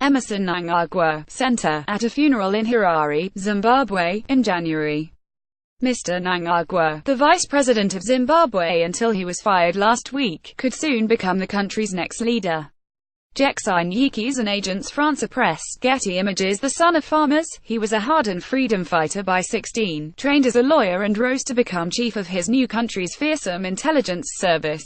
Emmerson Mnangagwa Center, at a funeral in Harare, Zimbabwe, in January. Mr. Mnangagwa, the vice president of Zimbabwe until he was fired last week, could soon become the country's next leader. Jekson Yikes and Agence France-Presse, Getty Images. The son of farmers, he was a hardened freedom fighter by 16, trained as a lawyer and rose to become chief of his new country's fearsome intelligence service.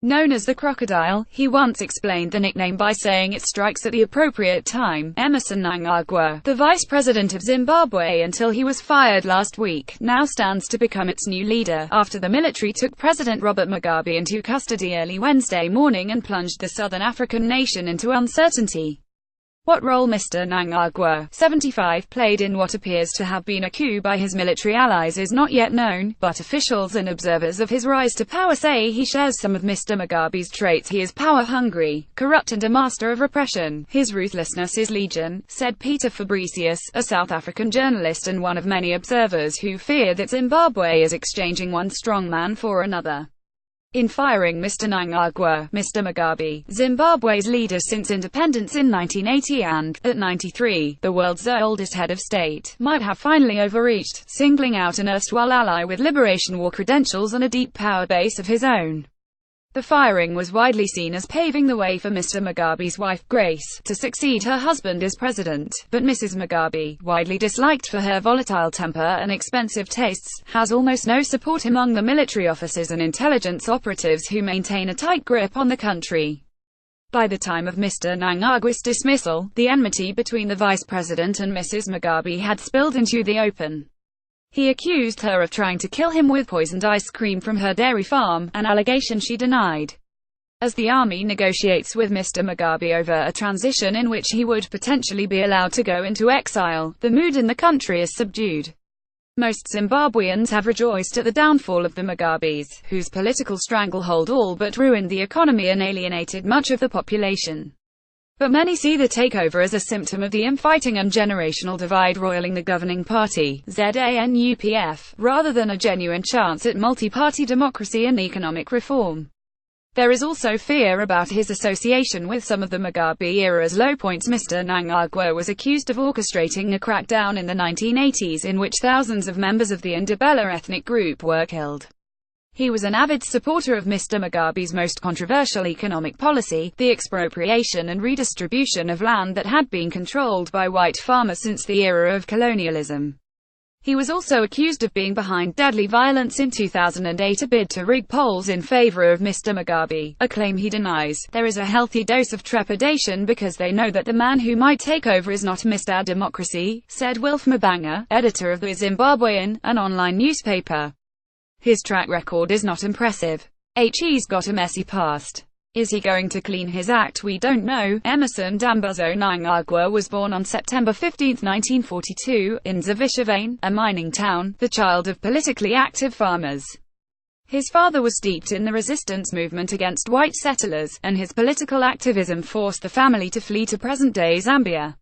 Known as the crocodile, he once explained the nickname by saying it strikes at the appropriate time. Emmerson Mnangagwa, the vice president of Zimbabwe until he was fired last week, now stands to become its new leader, after the military took President Robert Mugabe into custody early Wednesday morning and plunged the southern African nation into uncertainty. What role Mr. Mnangagwa, 75, played in what appears to have been a coup by his military allies is not yet known, but officials and observers of his rise to power say he shares some of Mr. Mugabe's traits. He is power-hungry, corrupt and a master of repression. His ruthlessness is legion, said Peter Fabricius, a South African journalist and one of many observers who fear that Zimbabwe is exchanging one strongman for another. In firing Mr. Mnangagwa, Mr. Mugabe, Zimbabwe's leader since independence in 1980 and, at 93, the world's oldest head of state, might have finally overreached, singling out an erstwhile ally with liberation war credentials and a deep power base of his own. The firing was widely seen as paving the way for Mr. Mugabe's wife, Grace, to succeed her husband as president, but Mrs. Mugabe, widely disliked for her volatile temper and expensive tastes, has almost no support among the military officers and intelligence operatives who maintain a tight grip on the country. By the time of Mr. Mnangagwa's dismissal, the enmity between the vice president and Mrs. Mugabe had spilled into the open. He accused her of trying to kill him with poisoned ice cream from her dairy farm, an allegation she denied. As the army negotiates with Mr. Mugabe over a transition in which he would potentially be allowed to go into exile, the mood in the country is subdued. Most Zimbabweans have rejoiced at the downfall of the Mugabes, whose political stranglehold all but ruined the economy and alienated much of the population. But many see the takeover as a symptom of the infighting and generational divide roiling the governing party, ZANU-PF, rather than a genuine chance at multi-party democracy and economic reform. There is also fear about his association with some of the Mugabe-era's low points. Mr. Mnangagwa was accused of orchestrating a crackdown in the 1980s in which thousands of members of the Ndebele ethnic group were killed. He was an avid supporter of Mr. Mugabe's most controversial economic policy, the expropriation and redistribution of land that had been controlled by white farmers since the era of colonialism. He was also accused of being behind deadly violence in 2008, a bid to rig polls in favor of Mr. Mugabe, a claim he denies. There is a healthy dose of trepidation because they know that the man who might take over is not Mr. Democracy, said Wilf Mabanga, editor of the Zimbabwean, an online newspaper. His track record is not impressive. He's got a messy past. Is he going to clean his act? We don't know. Emmerson Dambazo Mnangagwa was born on September 15, 1942, in Zavishavane, a mining town, the child of politically active farmers. His father was steeped in the resistance movement against white settlers, and his political activism forced the family to flee to present-day Zambia.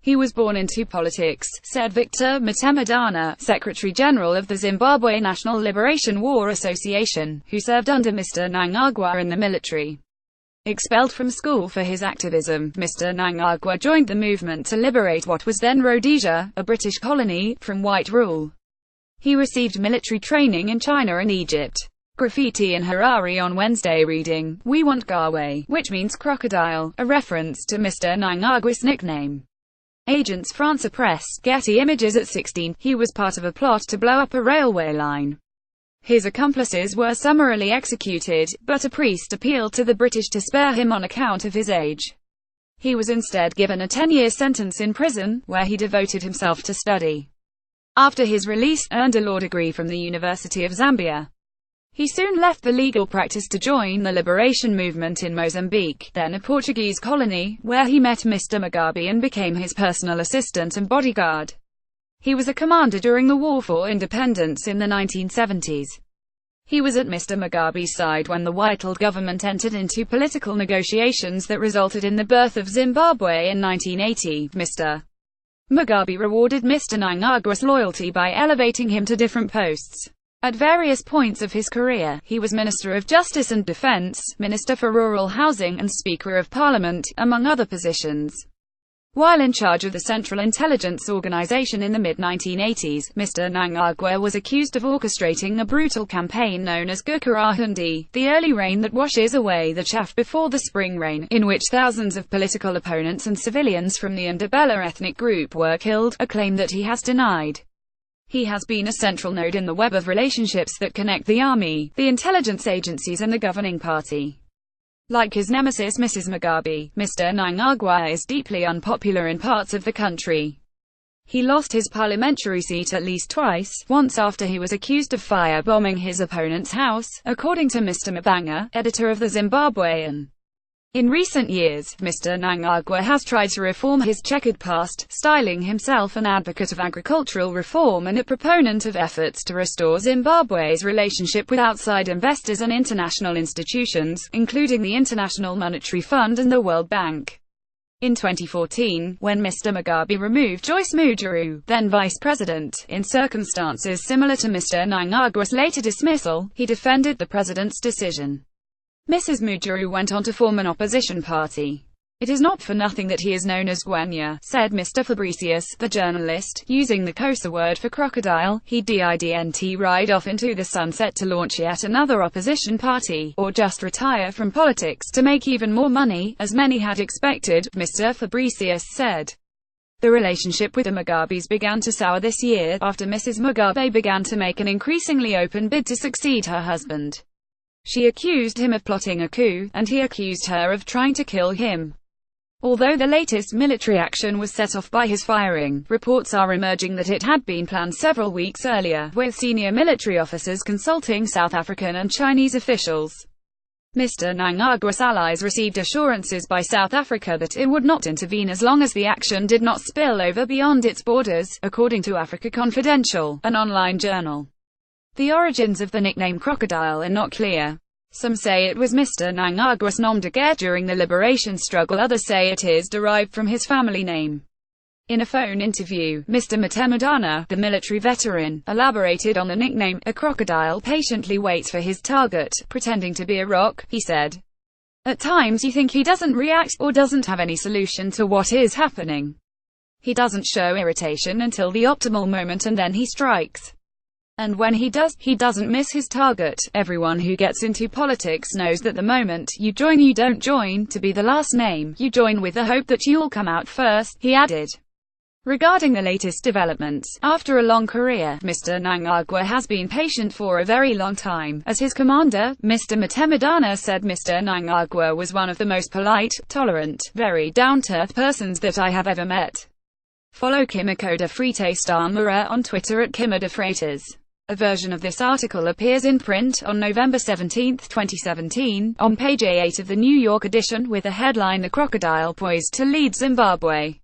He was born into politics, said Victor Mtemedana, Secretary-General of the Zimbabwe National Liberation War Association, who served under Mr. Mnangagwa in the military. Expelled from school for his activism, Mr. Mnangagwa joined the movement to liberate what was then Rhodesia, a British colony, from white rule. He received military training in China and Egypt. Graffiti in Harare on Wednesday reading, "We want Gawe," which means crocodile, a reference to Mr. Mnangagwa's nickname. Agence France-Presse, Getty Images. At 16, he was part of a plot to blow up a railway line. His accomplices were summarily executed, but a priest appealed to the British to spare him on account of his age. He was instead given a 10-year sentence in prison, where he devoted himself to study. After his release, earned a law degree from the University of Zambia. He soon left the legal practice to join the liberation movement in Mozambique, then a Portuguese colony, where he met Mr. Mugabe and became his personal assistant and bodyguard. He was a commander during the War for Independence in the 1970s. He was at Mr. Mugabe's side when the white-held government entered into political negotiations that resulted in the birth of Zimbabwe in 1980. Mr. Mugabe rewarded Mr. Mnangagwa's loyalty by elevating him to different posts. At various points of his career, he was Minister of Justice and Defense, Minister for Rural Housing and Speaker of Parliament, among other positions. While in charge of the Central Intelligence Organization in the mid-1980s, Mr. Mnangagwa was accused of orchestrating a brutal campaign known as Gukurahundi, the early rain that washes away the chaff before the spring rain, in which thousands of political opponents and civilians from the Ndebele ethnic group were killed, a claim that he has denied. He has been a central node in the web of relationships that connect the army, the intelligence agencies and the governing party. Like his nemesis Mrs. Mugabe, Mr. Mnangagwa is deeply unpopular in parts of the country. He lost his parliamentary seat at least twice, once after he was accused of firebombing his opponent's house, according to Mr. Mabanga, editor of the Zimbabwean. In recent years, Mr. Mnangagwa has tried to reform his checkered past, styling himself an advocate of agricultural reform and a proponent of efforts to restore Zimbabwe's relationship with outside investors and international institutions, including the International Monetary Fund and the World Bank. In 2014, when Mr. Mugabe removed Joyce Mujuru, then vice president, in circumstances similar to Mr. Mnangagwa's later dismissal, he defended the president's decision. Mrs. Mujuru went on to form an opposition party. "It is not for nothing that he is known as Gwenya," said Mr. Fabricius, the journalist, using the Xhosa word for crocodile. He didn't ride off into the sunset to launch yet another opposition party, or just retire from politics to make even more money, as many had expected, Mr. Fabricius said. The relationship with the Mugabes began to sour this year, after Mrs. Mugabe began to make an increasingly open bid to succeed her husband. She accused him of plotting a coup, and he accused her of trying to kill him. Although the latest military action was set off by his firing, reports are emerging that it had been planned several weeks earlier, with senior military officers consulting South African and Chinese officials. Mr. Mnangagwa's allies received assurances by South Africa that it would not intervene as long as the action did not spill over beyond its borders, according to Africa Confidential, an online journal. The origins of the nickname crocodile are not clear. Some say it was Mr. Mnangagwa's nom de guerre during the liberation struggle, others say it is derived from his family name. In a phone interview, Mr. Mtemudana, the military veteran, elaborated on the nickname. "A crocodile patiently waits for his target, pretending to be a rock," he said. "At times you think he doesn't react, or doesn't have any solution to what is happening. He doesn't show irritation until the optimal moment and then he strikes. And when he does, he doesn't miss his target. Everyone who gets into politics knows that the moment you join, you don't join to be the last name, you join with the hope that you'll come out first," he added. Regarding the latest developments, after a long career, Mr. Mnangagwa has been patient for a very long time. As his commander, Mr. Mtemudana said Mr. Mnangagwa was one of the most polite, tolerant, very down-to-earth persons that I have ever met. Follow Kimiko de Freitas Stamara on Twitter at Kimma de Freitas. A version of this article appears in print on November 17, 2017, on page A8 of the New York edition with the headline "The Crocodile Poised to Lead Zimbabwe."